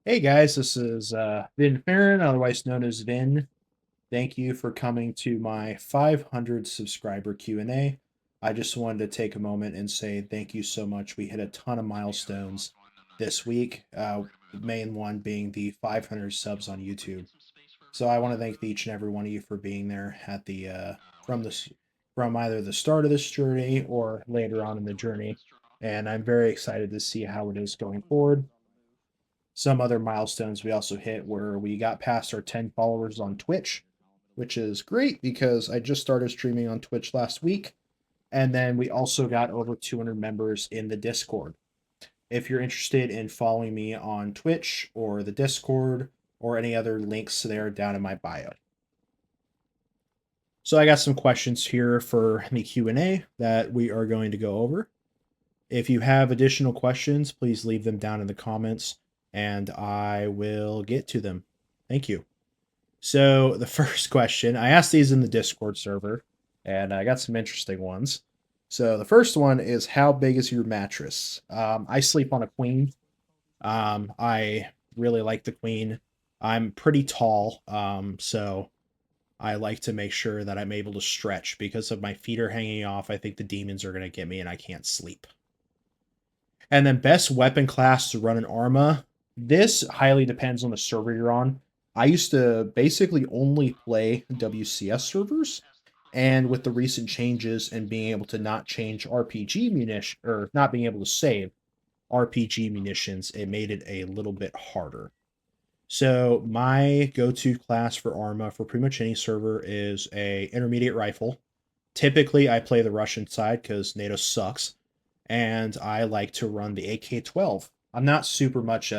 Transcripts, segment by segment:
Hey guys, this is Vin Farron, otherwise known as Vin. Thank you for coming to my 500 subscriber Q&A. I just wanted to take a moment and say thank you so much. We hit a ton of milestones this week, the main one being the 500 subs on YouTube. So I want to thank each and every one of you for being there at the from this from either the start of this journey or later on in the journey. And I'm very excited to see how it is going forward. Some other milestones we also hit where we got past our 10 followers on Twitch, which is great because I just started streaming on Twitch last week. And then we also got over 200 members in the Discord. If you're interested in following me on Twitch or the Discord or any other links there down in my bio. So I got some questions here for the Q&A that we are going to go over. If you have additional questions, please leave them down in the comments and I will get to them. Thank you. So, the first question, I asked these in the Discord server and I got some interesting ones. So, the first one is how big is your mattress? I sleep on a queen. I really like the queen. I'm pretty tall, so I like to make sure that I'm able to stretch because of my feet are hanging off. I think the demons are going to get me and I can't sleep. And then best weapon class to run an Arma. This highly depends on the server you're on. I used to basically only play WCS servers, and with the recent changes and being able to not change RPG munition or not being able to save RPG munitions, it made it a little bit harder. So my go-to class for Arma for pretty much any server is a intermediate rifle. Typically, I play the Russian side because NATO sucks, and I like to run the AK-12. I'm not super much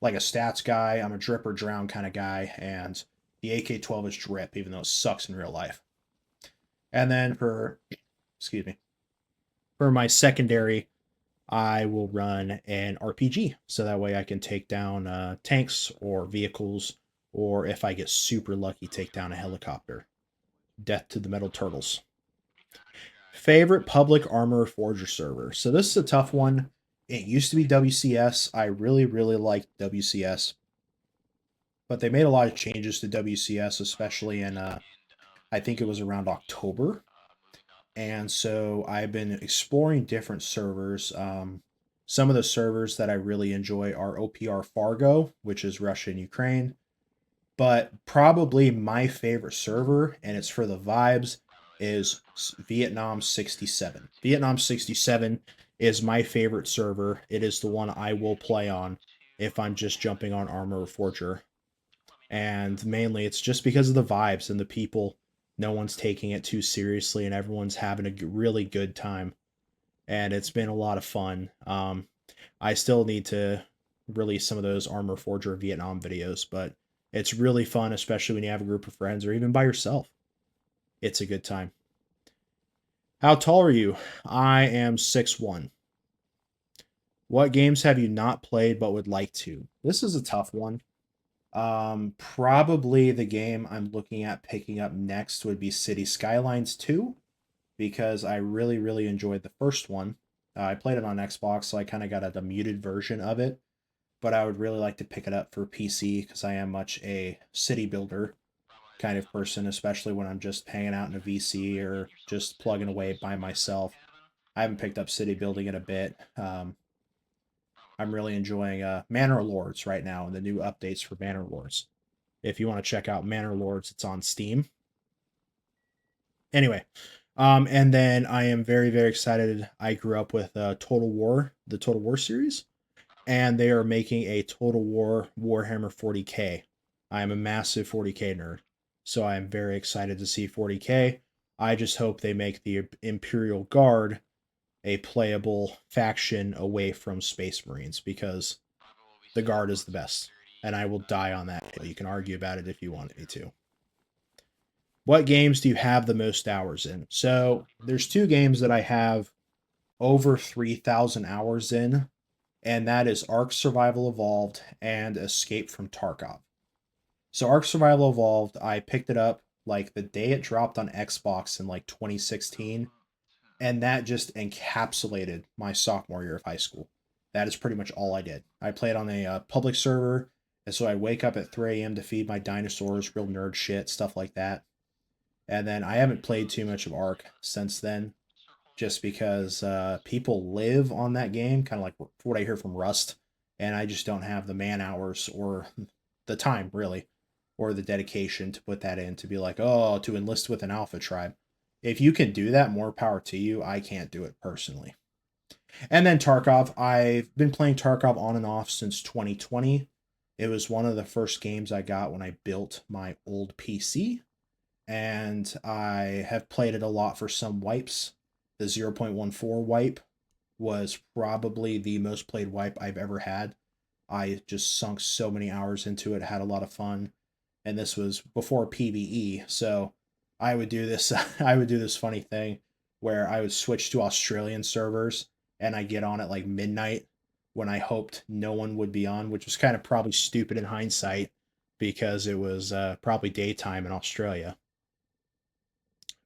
like a stats guy. I'm a drip or drown kind of guy, and the AK-12 is drip, even though it sucks in real life. And then excuse me, for my secondary, I will run an RPG, so that way I can take down tanks or vehicles, or if I get super lucky, take down a helicopter. Death to the metal turtles. Favorite public armor forger server. So this is a tough one. It used to be WCS. I really, really liked WCS, but they made a lot of changes to WCS, especially in I think it was around October. And so I've been exploring different servers. Some of the servers that I really enjoy are OPR Fargo, which is Russia and Ukraine. But probably my favorite server, and it's for the vibes, is Vietnam 67. Vietnam 67 is my favorite server. It is the one I will play on if I'm just jumping on Armor Forger. And mainly it's just because of the vibes and the people. No one's taking it too seriously and everyone's having a really good time. And it's been a lot of fun. I still need to release some of those Armor Forger Vietnam videos, but it's really fun, especially when you have a group of friends or even by yourself. It's a good time. How tall are you? I am 6'1". What games have you not played but would like to? This is a tough one. Probably the game I'm looking at picking up next would be City Skylines 2 because I really, really enjoyed the first one. I played it on Xbox, so I kind of got a muted version of it, but I would really like to pick it up for PC because I am much a city builder kind of person, especially when I'm just hanging out in a VC or just plugging away by myself. I haven't picked up city building in a bit. I'm really enjoying Manor Lords right now and the new updates for Manor Lords. If you want to check out Manor Lords, it's on Steam. Anyway, and then I am very, very excited. I grew up with Total War, the Total War series, and they are making a Total War Warhammer 40K. I am a massive 40K nerd, so I am very excited to see 40K. I just hope they make the Imperial Guard a playable faction away from Space Marines because the Guard is the best, and I will die on that hill. You can argue about it if you want me to. What games do you have the most hours in? So there's two games that I have over 3,000 hours in, and that is Ark Survival Evolved and Escape from Tarkov. So Ark Survival Evolved, I picked it up like the day it dropped on Xbox in like 2016, and that just encapsulated my sophomore year of high school. That is pretty much all I did. I played on a public server, and so I wake up at 3 a.m. to feed my dinosaurs, real nerd shit, stuff like that. And then I haven't played too much of Ark since then, just because people live on that game, kind of like what I hear from Rust, and I just don't have the man hours or the time, really, or the dedication to put that in to be like, oh, to enlist with an alpha tribe. If you can do that, more power to you. I can't do it personally. And then Tarkov. I've been playing Tarkov on and off since 2020. It was one of the first games I got when I built my old PC, and I have played it a lot for some wipes. The 0.14 wipe was probably the most played wipe I've ever had. I just sunk so many hours into it, had a lot of fun, and this was before PvE. So I would do this I would do this funny thing where I would switch to Australian servers and I get on at like midnight when I hoped no one would be on, which was kind of probably stupid in hindsight because it was probably daytime in Australia.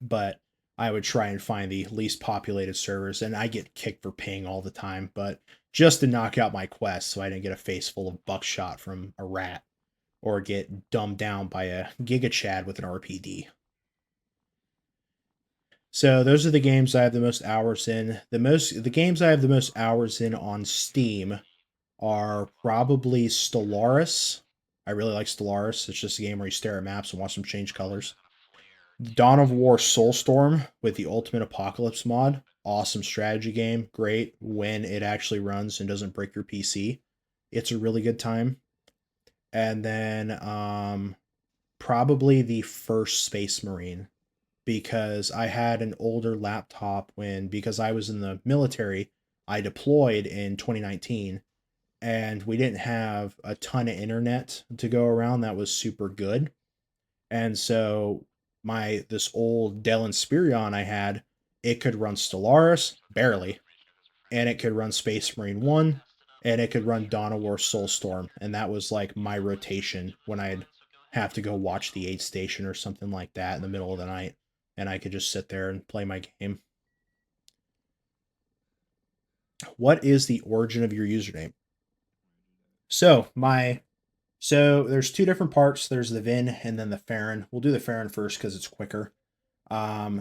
But I would try and find the least populated servers, and I get kicked for ping all the time, but just to knock out my quest so I didn't get a face full of buckshot from a rat or get dumbed down by a Giga Chad with an RPD. So those are the games I have the most hours in. The games I have the most hours in on Steam are probably Stellaris. I really like Stellaris. It's just a game where you stare at maps and watch them change colors. Dawn of War Soulstorm with the Ultimate Apocalypse mod. Awesome strategy game. Great when it actually runs and doesn't break your PC. It's a really good time. And then probably the first Space Marine, because I had an older laptop because I was in the military. I deployed in 2019 and we didn't have a ton of internet to go around that was super good. And so this old Dell Inspiron I had, it could run Stellaris barely, and it could run Space Marine 1, and it could run Dawn of War Soulstorm, and that was like my rotation when I'd have to go watch the aid station or something like that in the middle of the night, and I could just sit there and play my game. What is the origin of your username? So there's two different parts. There's the Vin and then the Farron. We'll do the Farron first because it's quicker.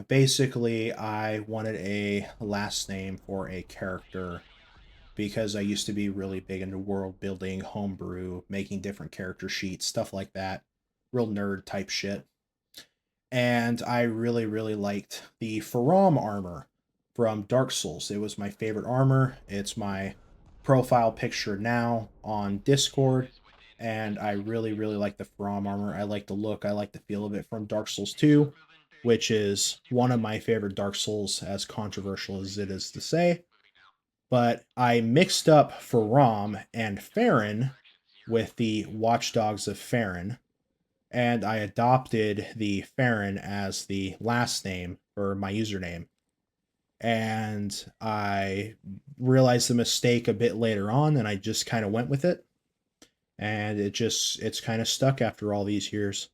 Basically, I wanted a last name for a character because I used to be really big into world building, homebrew, making different character sheets, stuff like that. Real nerd type shit. And I really, really liked the Faram armor from Dark Souls. It was my favorite armor. It's my profile picture now on Discord. And I really, really like the Faram armor. I like the look, I like the feel of it from Dark Souls 2, which is one of my favorite Dark Souls, as controversial as it is to say. But I mixed up Faram and Farron with the Watchdogs of Farron, and I adopted the Farron as the last name for my username. And I realized the mistake a bit later on, and I just kind of went with it. And it's kind of stuck after all these years.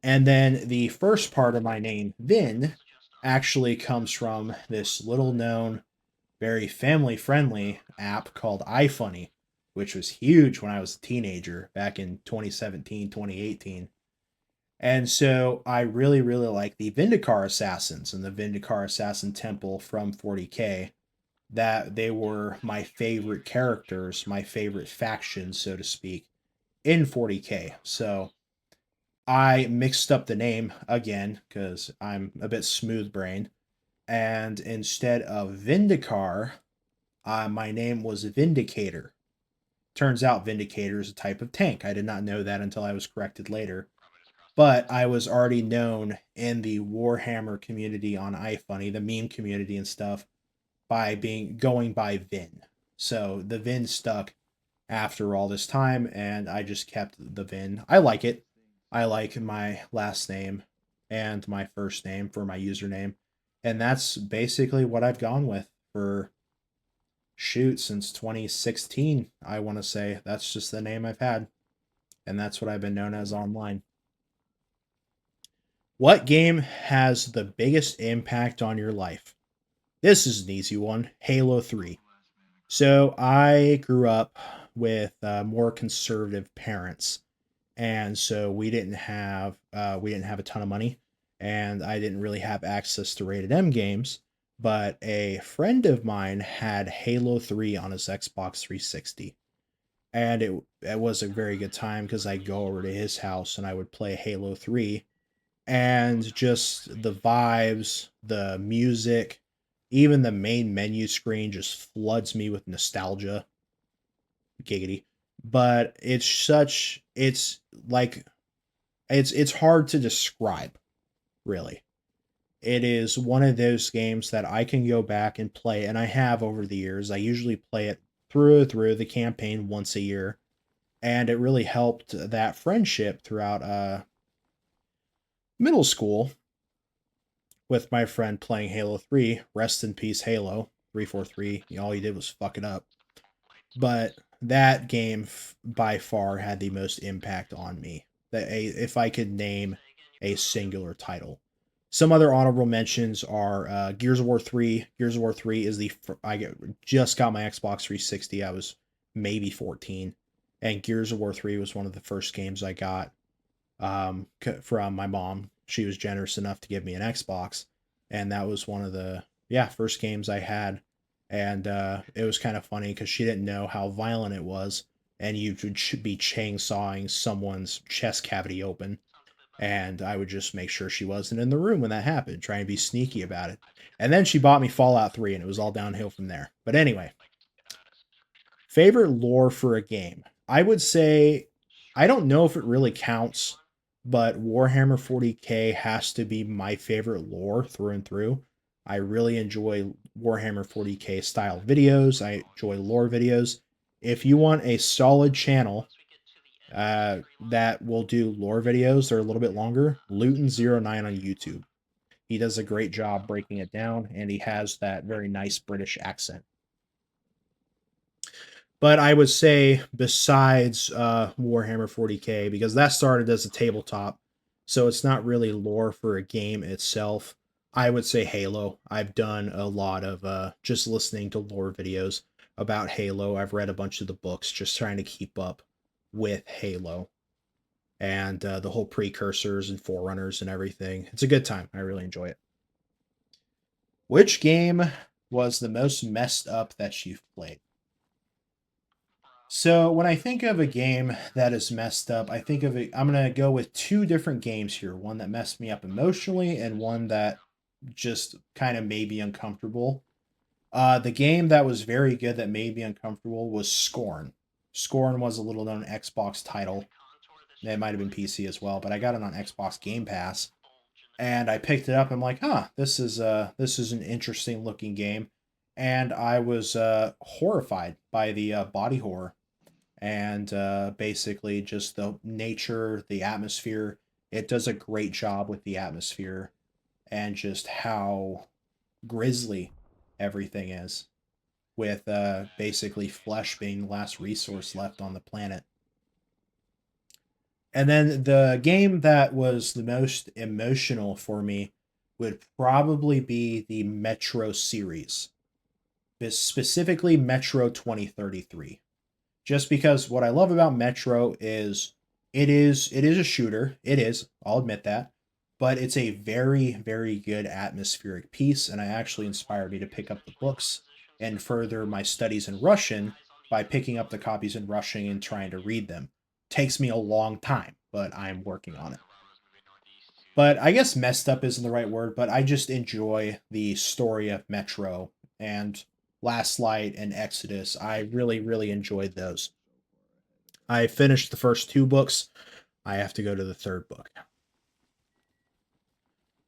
And then the first part of my name, Vin, actually comes from this little known, very family friendly app called iFunny, which was huge when I was a teenager back in 2017, 2018. And so I really, really like the Vindicar Assassins and the Vindicar Assassin Temple from 40K. That they were my favorite characters, my favorite factions, so to speak, in 40K. So I mixed up the name again because I'm a bit smooth brained. And instead of Vindicar, my name was Vindicator. Turns out Vindicator is a type of tank. I did not know that until I was corrected later. But I was already known in the Warhammer community on iFunny, the meme community and stuff, by going by Vin. So the Vin stuck after all this time, and I just kept the Vin. I like it. I like my last name and my first name for my username. And that's basically what I've gone with for since 2016. I want to say that's just the name I've had. And that's what I've been known as online. What game has the biggest impact on your life? This is an easy one. Halo 3. So I grew up with more conservative parents, and so we didn't have a ton of money, and I didn't really have access to rated M games. But a friend of mine had Halo 3 on his Xbox 360, and it was a very good time because I'd go over to his house and I would play Halo 3, and just the vibes, the music, even the main menu screen just floods me with nostalgia. Giggity. But it's like it's hard to describe, really. It is one of those games that I can go back and play, and I have over the years. I usually play it through the campaign once a year, and it really helped that friendship throughout middle school with my friend playing Halo 3. Rest in peace, Halo 343. All he did was fuck it up. But that game by far had the most impact on me. If I could name a singular title. Some other honorable mentions are Gears of War 3. Gears of War 3 is just got my Xbox 360. I was maybe 14, and Gears of War 3 was one of the first games I got from my mom. She was generous enough to give me an Xbox, and that was one of the first games I had. And it was kind of funny because she didn't know how violent it was, and you should be chainsawing someone's chest cavity open. And I would just make sure she wasn't in the room when that happened, trying to be sneaky about it. And then she bought me Fallout 3, and it was all downhill from there. But anyway, favorite lore for a game. I would say I don't know if it really counts, but Warhammer 40K has to be my favorite lore through and through. I really enjoy Warhammer 40K style videos. I enjoy lore videos. If you want a solid channel that will do lore videos, they're a little bit longer, Luton09 on YouTube. He does a great job breaking it down, and he has that very nice British accent. But I would say besides Warhammer 40K, because that started as a tabletop, so it's not really lore for a game itself. I would say Halo. I've done a lot of just listening to lore videos about Halo. I've read a bunch of the books just trying to keep up with Halo and the whole precursors and forerunners and everything. It's a good time. I really enjoy it. Which game was the most messed up that you've played? So when I think of a game that is messed up, I think of it. I'm gonna go with two different games here. One that messed me up emotionally, and one that just kind of made me uncomfortable. The game that was very good that made me uncomfortable was Scorn. Scorn was a little known Xbox title. It might have been PC as well, but I got it on Xbox Game Pass, and I picked it up. I'm like, huh, this is an interesting looking game, and I was horrified by the body horror and basically just the nature, the atmosphere. It does a great job with the atmosphere and just how grisly everything is, with basically flesh being the last resource left on the planet. And then the game that was the most emotional for me would probably be the Metro series, specifically Metro 2033. Just because what I love about Metro is it is a shooter. It is. I'll admit that. But it's a very, very good atmospheric piece, and it actually inspired me to pick up the books and further my studies in Russian by picking up the copies in Russian and trying to read them. Takes me a long time, but I'm working on it. But I guess messed up isn't the right word, but I just enjoy the story of Metro and Last Light and Exodus. I really, really enjoyed those. I finished the first two books. I have to go to the third book.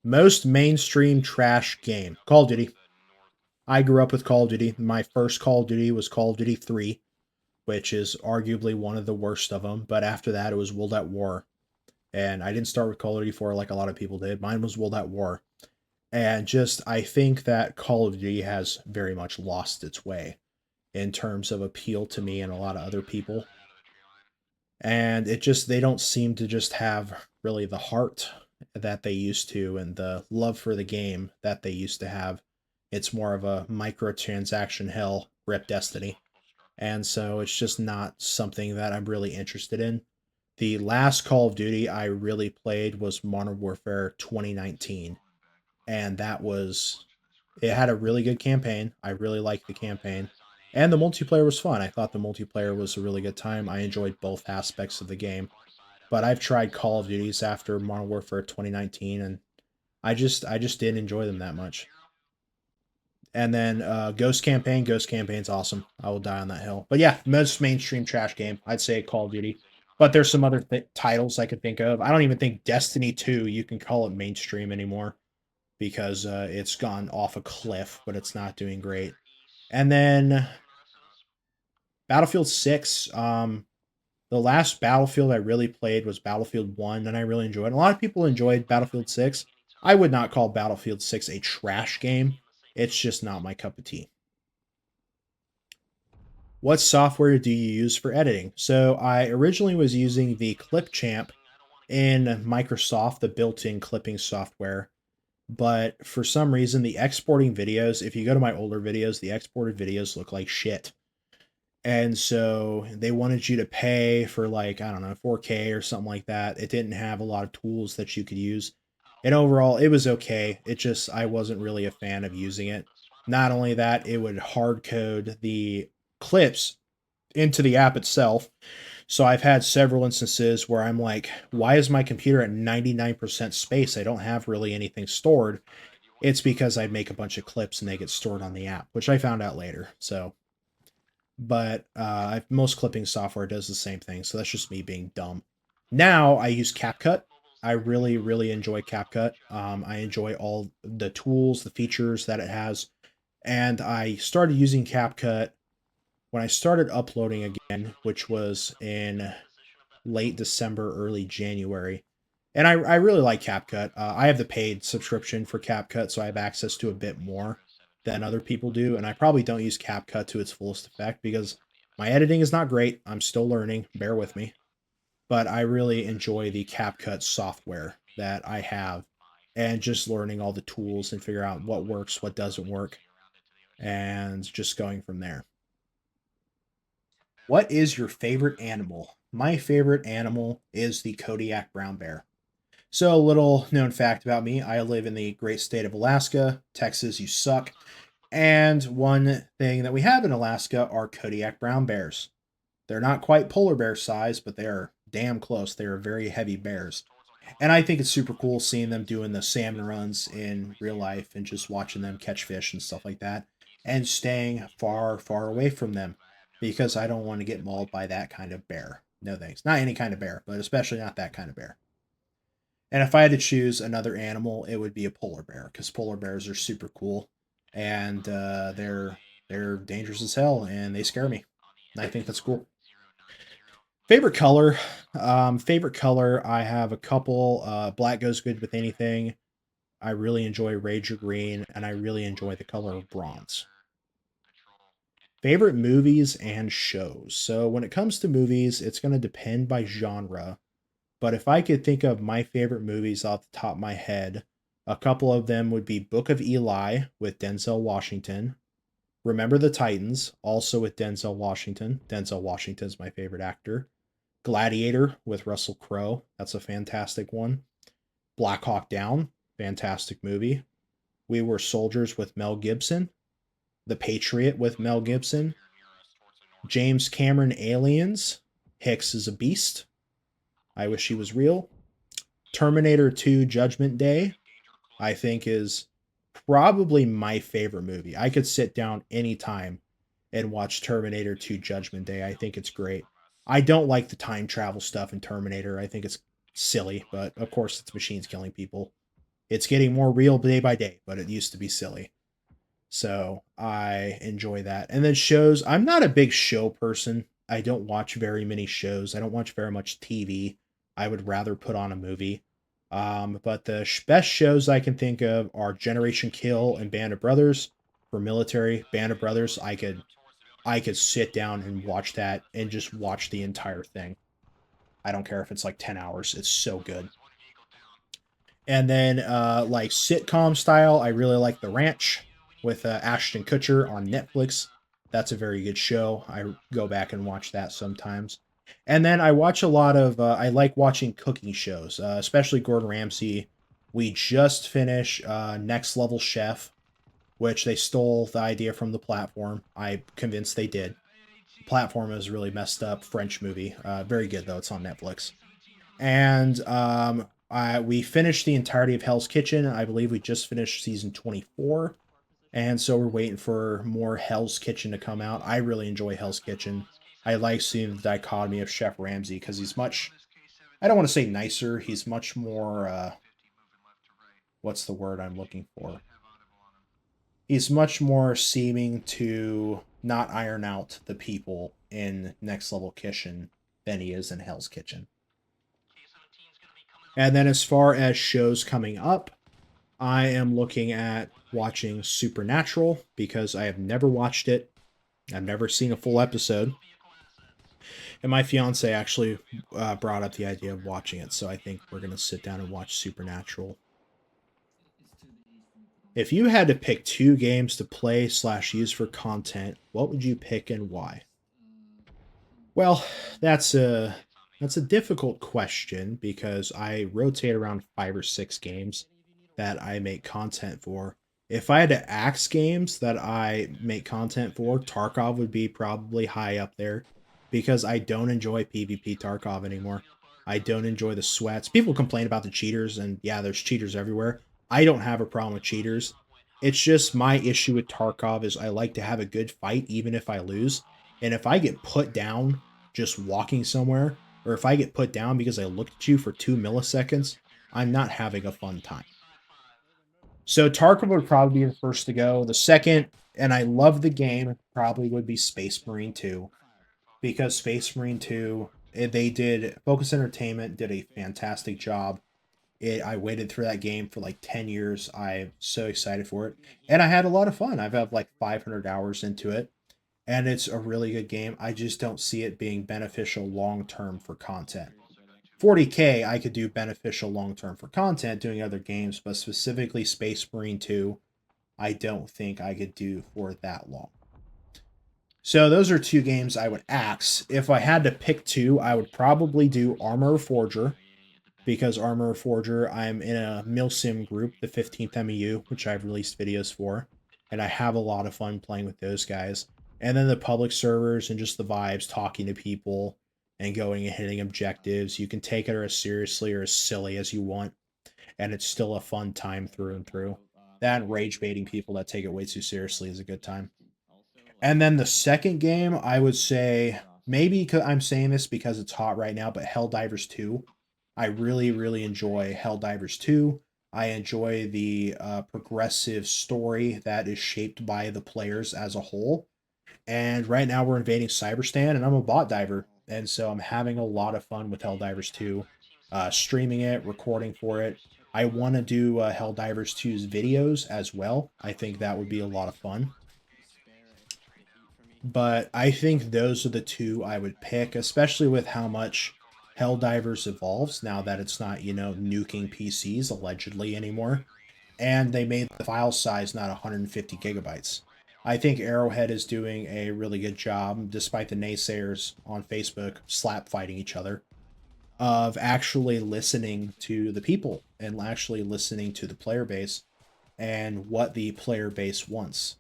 Most mainstream trash game. Call of Duty. I grew up with Call of Duty. My first Call of Duty was Call of Duty 3, which is arguably one of the worst of them. But after that, it was World at War. And I didn't start with Call of Duty 4 like a lot of people did. Mine was World at War. And just, I think that Call of Duty has very much lost its way in terms of appeal to me and a lot of other people. And it just, they don't seem to just have really the heart that they used to and the love for the game that they used to have. It's more of a microtransaction hell. rip Destiny. And so it's just not something that I'm really interested in. The last Call of Duty I really played was Modern Warfare 2019, and it had a really good campaign. I really liked the campaign, and the multiplayer was fun. I thought the multiplayer was a really good time. I enjoyed both aspects of the game. But I've tried Call of Duties after Modern Warfare 2019, and I just didn't enjoy them that much. And then Ghost Campaign's awesome. I will die on that hill. But yeah, most mainstream trash game, I'd say Call of Duty. But there's some other titles I could think of. I don't even think Destiny 2 you can call it mainstream anymore because it's gone off a cliff, but it's not doing great. And then Battlefield 6. The last Battlefield I really played was Battlefield 1, and I really enjoyed it. A lot of people enjoyed Battlefield 6. I would not call Battlefield 6 a trash game. It's just not my cup of tea. What software do you use for editing? So I originally was using the Clipchamp in Microsoft, the built-in clipping software. But for some reason, the exporting videos, if you go to my older videos, the exported videos look like shit. And so they wanted you to pay for like, I don't know, 4K or something like that. It didn't have a lot of tools that you could use. And overall, it was okay. It just, I wasn't really a fan of using it. Not only that, it would hard code the clips into the app itself. So I've had several instances where I'm like, why is my computer at 99% space? I don't have really anything stored. It's because I make a bunch of clips and they get stored on the app, which I found out later. So, but most clipping software does the same thing. So that's just me being dumb. Now I use CapCut. I really, really enjoy CapCut. I enjoy all the tools, the features that it has. And I started using CapCut when I started uploading again, which was in late December, early January. And I really like CapCut. I have the paid subscription for CapCut, so I have access to a bit more than other people do. And I probably don't use CapCut to its fullest effect because my editing is not great. I'm still learning. Bear with me. But I really enjoy the CapCut software that I have and just learning all the tools and figure out what works, what doesn't work, and just going from there. What is your favorite animal? My favorite animal is the Kodiak brown bear. So, a little known fact about me, I live in the great state of Alaska. Texas, you suck. And one thing that we have in Alaska are Kodiak brown bears. They're not quite polar bear size, but they are damn close. They are very heavy bears. And I think it's super cool seeing them doing the salmon runs in real life and just watching them catch fish and stuff like that and staying far, far away from them because I don't want to get mauled by that kind of bear. No thanks. Not any kind of bear, but especially not that kind of bear. And if I had to choose another animal, it would be a polar bear because polar bears are super cool and they're dangerous as hell and they scare me. And I think that's cool. Favorite color, favorite color. I have a couple. Black goes good with anything. I really enjoy Ranger Green, and I really enjoy the color of bronze. Favorite movies and shows. So when it comes to movies, it's going to depend by genre. But if I could think of my favorite movies off the top of my head, a couple of them would be Book of Eli with Denzel Washington. Remember the Titans, also with Denzel Washington. Denzel Washington's my favorite actor. Gladiator with Russell Crowe. That's a fantastic one. Black Hawk Down, fantastic movie. We Were Soldiers with Mel Gibson. The Patriot with Mel Gibson. James Cameron Aliens. Hicks is a beast. I wish he was real. Terminator 2 Judgment Day, I think is probably my favorite movie. I could sit down anytime and watch Terminator 2 Judgment Day. I think it's great. I don't like the time travel stuff in Terminator. I think it's silly, but of course it's machines killing people. It's getting more real day by day, but it used to be silly. So I enjoy that. And then shows, I'm not a big show person. I don't watch very many shows. I don't watch very much TV. I would rather put on a movie. But the best shows I can think of are Generation Kill and Band of Brothers for military. Band of Brothers, I could sit down and watch that and just watch the entire thing. I don't care if it's like 10 hours. It's so good. And then like sitcom style, I really like The Ranch with Ashton Kutcher on Netflix. That's a very good show. I go back and watch that sometimes. And then I watch a lot of, I like watching cooking shows, especially Gordon Ramsay. We just finished Next Level Chef, which they stole the idea from the platform. I'm convinced they did. Platform is really messed up French movie. Very good though. It's on Netflix. And we finished the entirety of Hell's Kitchen. I believe we just finished season 24. And so we're waiting for more Hell's Kitchen to come out. I really enjoy Hell's Kitchen. I like seeing the dichotomy of Chef Ramsay because he's much, I don't want to say nicer. He's much more, what's the word I'm looking for? He's much more seeming to not iron out the people in Next Level Kitchen than he is in Hell's Kitchen. And then as far as shows coming up, I am looking at watching Supernatural because I have never watched it. I've never seen a full episode. And my fiance actually brought up the idea of watching it, so I think we're going to sit down and watch Supernatural. If you had to pick two games to play / use for content, what would you pick and why? Well, that's a difficult question because I rotate around 5 or 6 games that I make content for. If I had to axe games that I make content for, Tarkov would be probably high up there because I don't enjoy PvP Tarkov anymore. I don't enjoy the sweats. People complain about the cheaters, and yeah, there's cheaters everywhere. I don't have a problem with cheaters. It's just my issue with Tarkov is I like to have a good fight even if I lose. And if I get put down just walking somewhere, or if I get put down because I looked at you for 2 milliseconds, I'm not having a fun time. So Tarkov would probably be the first to go. The second, and I love the game, probably would be Space Marine 2. Because Space Marine 2, they did, Focus Entertainment did a fantastic job. I waited through that game for like 10 years. I'm so excited for it. And I had a lot of fun. I've had like 500 hours into it. And it's a really good game. I just don't see it being beneficial long term for content. 40K, I could do beneficial long term for content doing other games, but specifically Space Marine 2, I don't think I could do for that long. So those are two games I would axe. If I had to pick two, I would probably do Armor Forger, because Armor Forger, I'm in a Milsim group, the 15th MEU, which I've released videos for, and I have a lot of fun playing with those guys. And then the public servers and just the vibes, talking to people and going and hitting objectives. You can take it as seriously or as silly as you want, and it's still a fun time through and through. That and rage baiting people that take it way too seriously is a good time. And then the second game, I would say maybe because I'm saying this because it's hot right now, but Helldivers 2. I really, really enjoy Helldivers 2. I enjoy the progressive story that is shaped by the players as a whole. And right now we're invading Cyberstan, and I'm a bot diver. And so I'm having a lot of fun with Helldivers 2, streaming it, recording for it. I want to do Helldivers 2's videos as well. I think that would be a lot of fun. But I think those are the two I would pick, especially with how much Helldivers evolves now that it's not, nuking PCs allegedly anymore. And they made the file size not 150 gigabytes. I think Arrowhead is doing a really good job, despite the naysayers on Facebook slap fighting each other, of actually listening to the people and actually listening to the player base and what the player base wants.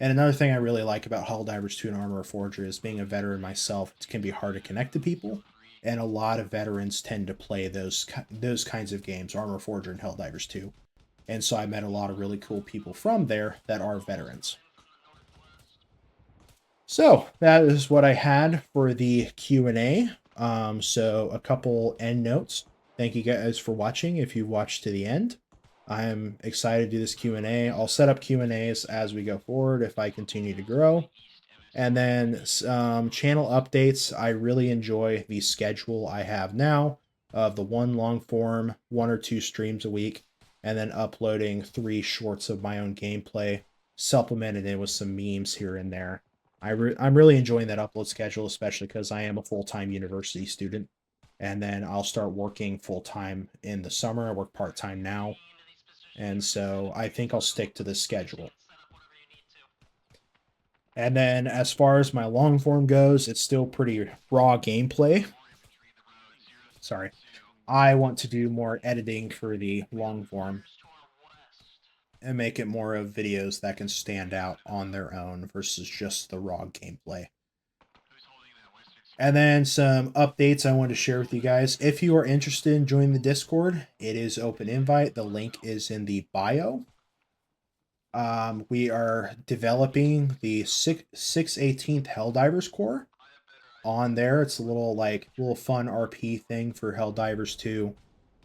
And another thing I really like about Helldivers 2 and Armor Forger is being a veteran myself, it can be hard to connect to people, and a lot of veterans tend to play those kinds of games, Armor Forger and Helldivers 2. And so I met a lot of really cool people from there that are veterans. So that is what I had for the Q&A. So a couple end notes. Thank you guys for watching if you watched to the end. I'm excited to do this Q&A. I'll set up Q&As as we go forward if I continue to grow. And then channel updates. I really enjoy the schedule I have now of the one long form, 1 or 2 streams a week, and then uploading 3 shorts of my own gameplay, supplemented in with some memes here and there. I'm really enjoying that upload schedule, especially because I am a full-time university student. And then I'll start working full-time in the summer. I work part-time now. And so I think I'll stick to this schedule. And then as far as my long form goes, it's still pretty raw gameplay. Sorry. I want to do more editing for the long form and make it more of videos that can stand out on their own versus just the raw gameplay. And then some updates I wanted to share with you guys. If you are interested in joining the Discord, it is open invite. The link is in the bio. We are developing the 618th Helldivers Core on there. It's a little fun RP thing for Helldivers 2.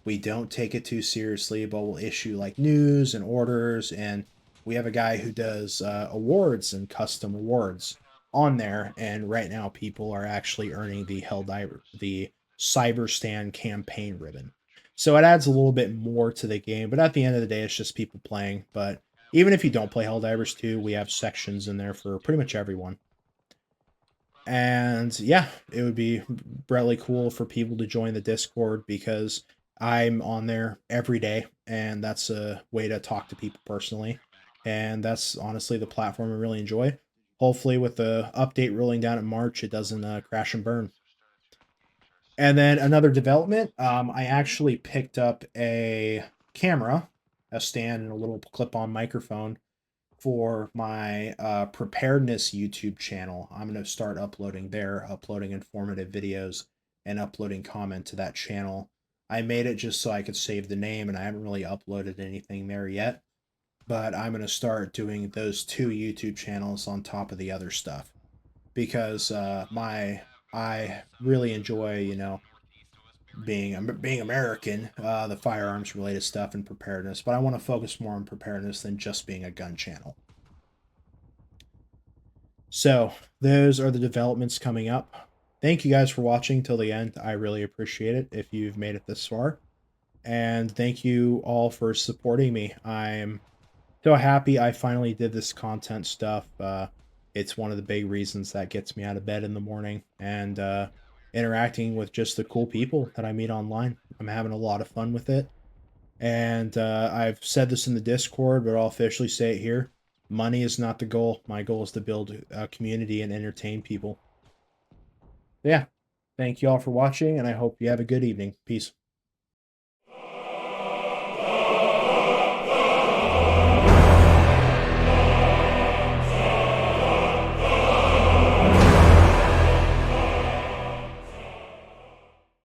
We don't take it too seriously, but we'll issue like news and orders, and we have a guy who does awards and custom awards on there. And right now, people are actually earning the Cyberstan campaign ribbon. So it adds a little bit more to the game, but at the end of the day, it's just people playing. But even if you don't play Helldivers 2, we have sections in there for pretty much everyone. And yeah, it would be really cool for people to join the Discord because I'm on there every day, and that's a way to talk to people personally. And that's honestly the platform I really enjoy. Hopefully, with the update rolling down in March, it doesn't crash and burn. And then another development, I actually picked up a camera, a stand, and a little clip-on microphone for my preparedness YouTube channel. I'm going to start uploading there, uploading informative videos and uploading comment to that channel. I made it just so I could save the name, and I haven't really uploaded anything there yet. But I'm going to start doing those two YouTube channels on top of the other stuff because I really enjoy, being American, the firearms related stuff and preparedness, but I want to focus more on preparedness than just being a gun channel. So those are the developments coming up. Thank you guys for watching till the end. I really appreciate it if you've made it this far. And thank you all for supporting me. I'm so happy I finally did this content stuff. It's one of the big reasons that gets me out of bed in the morning, and interacting with just the cool people that I meet online. I'm having a lot of fun with it. And I've said this in the Discord, but I'll officially say it here. Money is not the goal. My goal is to build a community and entertain people. Yeah. Thank you all for watching, and I hope you have a good evening. Peace.